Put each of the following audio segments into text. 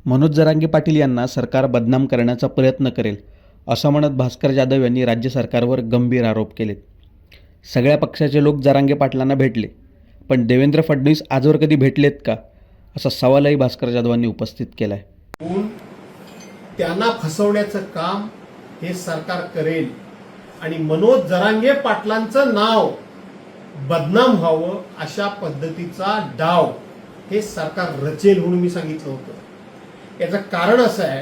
मनोज जरांगे पाटील यांना सरकार बदनाम करण्याचा प्रयत्न करेल असं म्हणत भास्कर जाधव यांनी राज्य सरकारवर गंभीर आरोप केलेत. सगळ्या पक्षाचे लोक जरांगे पाटलांना भेटले, पण देवेंद्र फडणवीस आजवर कधी भेटलेत का, असा सवालही भास्कर जाधवांनी उपस्थित केला आहे. त्यांना फसवण्याचं काम हे सरकार करेल आणि मनोज जरांगे पाटलांचं नाव बदनाम व्हावं अशा पद्धतीचा डाव हे सरकार रचेल म्हणून मी सांगितलं होतं. याचं कारण असं आहे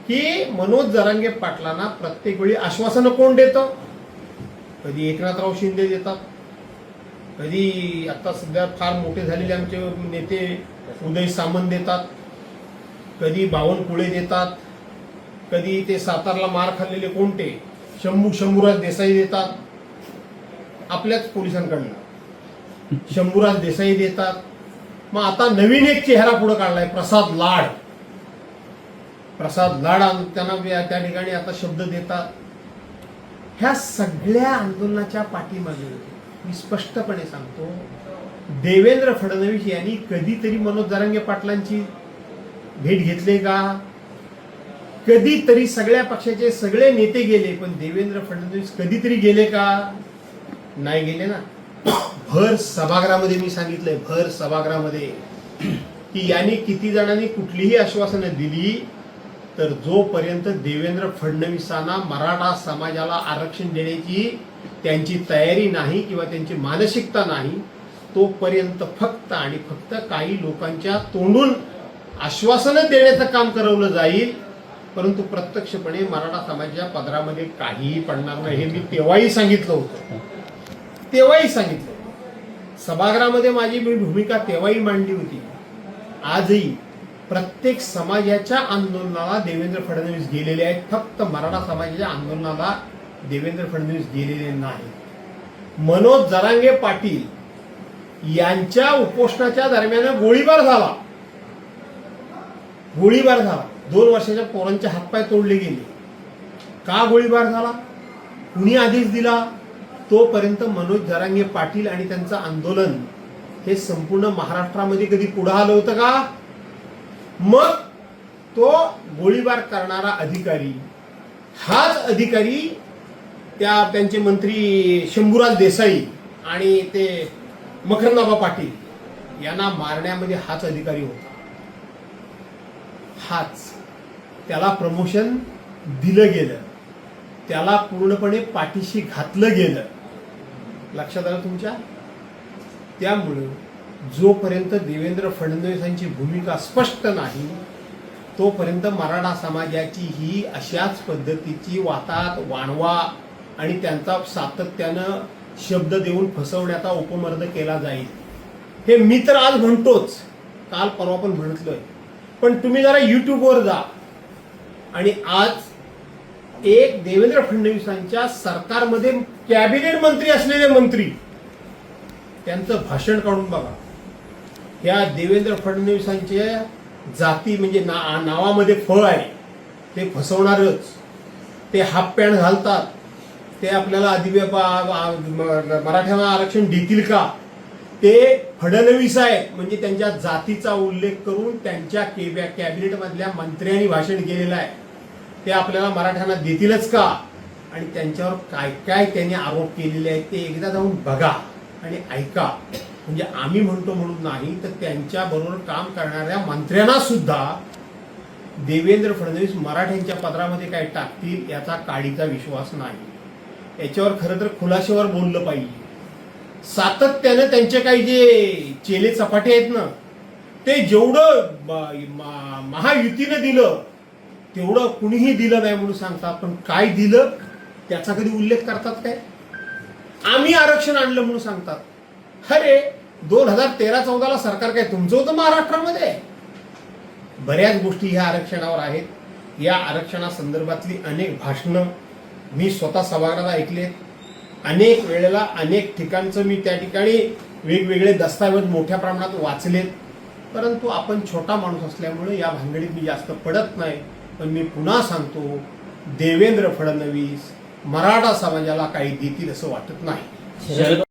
की मनोज जरांगे पाटलांना प्रत्येक वेळी आश्वासनं कोण देतं? कधी एकनाथराव शिंदे देतात, कधी आता सध्या फार मोठे झालेले आमचे नेते उदय सामंत देतात, कधी बावनकुळे देतात, कधी ते सातारला मार खाल्लेले कोणते शंभूराज देसाई देतात, आपल्याच पोलिसांकडनं शंभूराज देसाई देतात. मग आता नवीन एक चेहरा पुढे काढलाय, प्रसाद लाड त्यांना त्या ठिकाणी आता शब्द देतात. ह्या सगळ्या आंदोलनाच्या पाठीमागे मी स्पष्टपणे सांगतो, देवेंद्र फडणवीस यांनी कधीतरी मनोज जरांगे पाटलांची भेट घेतली का? कधीतरी सगळ्या पक्षाचे सगळे नेते गेले, पण देवेंद्र फडणवीस कधीतरी गेले का? नाही गेले ना. भर सभागृहामध्ये मी सांगितलंय, भर सभागृहामध्ये की यांनी किती जणांनी कुठलीही आश्वासनं दिली तर जोपर्यंत देवेंद्र फडणवीसांना मराठा समाजाला आरक्षण देण्याची त्यांची तयारी नाही किंवा त्यांची मानसिकता नाही, तोपर्यंत फक्त आणि फक्त काही लोकांच्या तोंडून आश्वासनं देण्याचं काम करवलं जाईल, परंतु प्रत्यक्षपणे मराठा समाजाच्या पदरामध्ये काहीही पडणार नाही. हे मी तेव्हाही सांगितलं होतं, सभागृहामध्ये माझी मी भूमिका तेव्हाही मांडली होती. आजही प्रत्येक समाजाच्या आंदोलनाला देवेंद्र फडणवीस गेलेले आहेत, फक्त मराठा समाजाच्या आंदोलनाला देवेंद्र फडणवीस गेलेले नाही. मनोज जरांगे पाटील यांच्या उपोषणाच्या दरम्यान गोळीबार झाला. 2 वर्षाच्या पोरांचे हातपाय तोडले गेले. का गोळीबार झाला? कुणी आदेश दिला? तोपर्यंत मनोज जरांगे पाटील आणि त्यांचं आंदोलन हे संपूर्ण महाराष्ट्रामध्ये कधी पुढे आलं होतं का? मग तो गोळीबार करणारा अधिकारी, हाच अधिकारी त्यांचे मंत्री शंभूराज देसाई आणि ते मकरंदाबा पाटील यांना मारण्यामध्ये हाच अधिकारी होता. त्याला प्रमोशन दिलं गेलं, त्याला पूर्णपणे पाठीशी घातलं गेलं. लक्षात आलं तुमच्या? त्यामुळे जोपर्यंत देवेंद्र फडणवीसांची भूमिका स्पष्ट नाही, तोपर्यंत मराठा समाजाची ही अशाच पद्धतीची वातात वाणवा आणि त्यांचा सातत्यानं शब्द देऊन फसवण्याचा उपमर्द केला जाईल. हे मी तर आज म्हणतोच, काल परवा पण म्हटलोय, पण तुम्ही जरा युट्यूबवर जा आणि आज एक देवेंद्र फडणवीसांच्या सरकारमध्ये कॅबिनेट मंत्री असलेले मंत्री त्यांचं भाषण काढून बघा. या देवेंद्र फडणवीसांच्या जाती म्हणजे नावामध्ये फळ आहे, ते फसवणारच. ते हाफ पॅन्ट घालतात, ते आपल्याला मराठ्यांना आरक्षण देतील का? ते फडणवीस आहेत म्हणजे त्यांच्या जातीचा उल्लेख करून त्यांच्या कॅबिनेटमधल्या मंत्र्यांनी भाषण केलेलं आहे. ते आपल्याला मराठ्यांना देतीलच का? आणि त्यांच्यावर काय काय त्यांनी आरोप केलेले आहेत ते एकदा जाऊन बघा आणि ऐका. म्हणजे आम्ही म्हणतो म्हणून नाही, तर त्यांच्या बरोबर काम करणाऱ्या मंत्र्यांना सुद्धा देवेंद्र फडणवीस मराठ्यांच्या पदरामध्ये काय टाकतील याचा काडीचा विश्वास नाही. याच्यावर खरं तर खुलाशेवर बोललं पाहिजे. सातत्यानं त्यांचे काही जे चेले चपाटे आहेत ना, ते जेवढं महायुतीनं दिलं तेवढं कुणीही दिलं नाही म्हणून सांगतात, पण काय दिलं त्याचा कधी उल्लेख करतात काय? आम्ही आरक्षण आणलं म्हणून सांगतात. अरे 2013-14 सरकार काय तुमचं होतं महाराष्ट्रामध्ये? बऱ्याच गोष्टी ह्या आरक्षणावर आहेत. या आरक्षणासंदर्भातली अनेक भाषणं मी स्वतः सभागृहात ऐकलेत. अनेक वेळेला अनेक ठिकाणचं मी त्या ठिकाणी वेगवेगळे दस्तावेज मोठ्या प्रमाणात वाचलेत. परंतु आपण छोटा माणूस असल्यामुळे या भानगडीत मी जास्त पडत नाही. पण मी पुन्हा सांगतो, देवेंद्र फडणवीस मराठा समाजाला काही देतील असं वाटत नाही.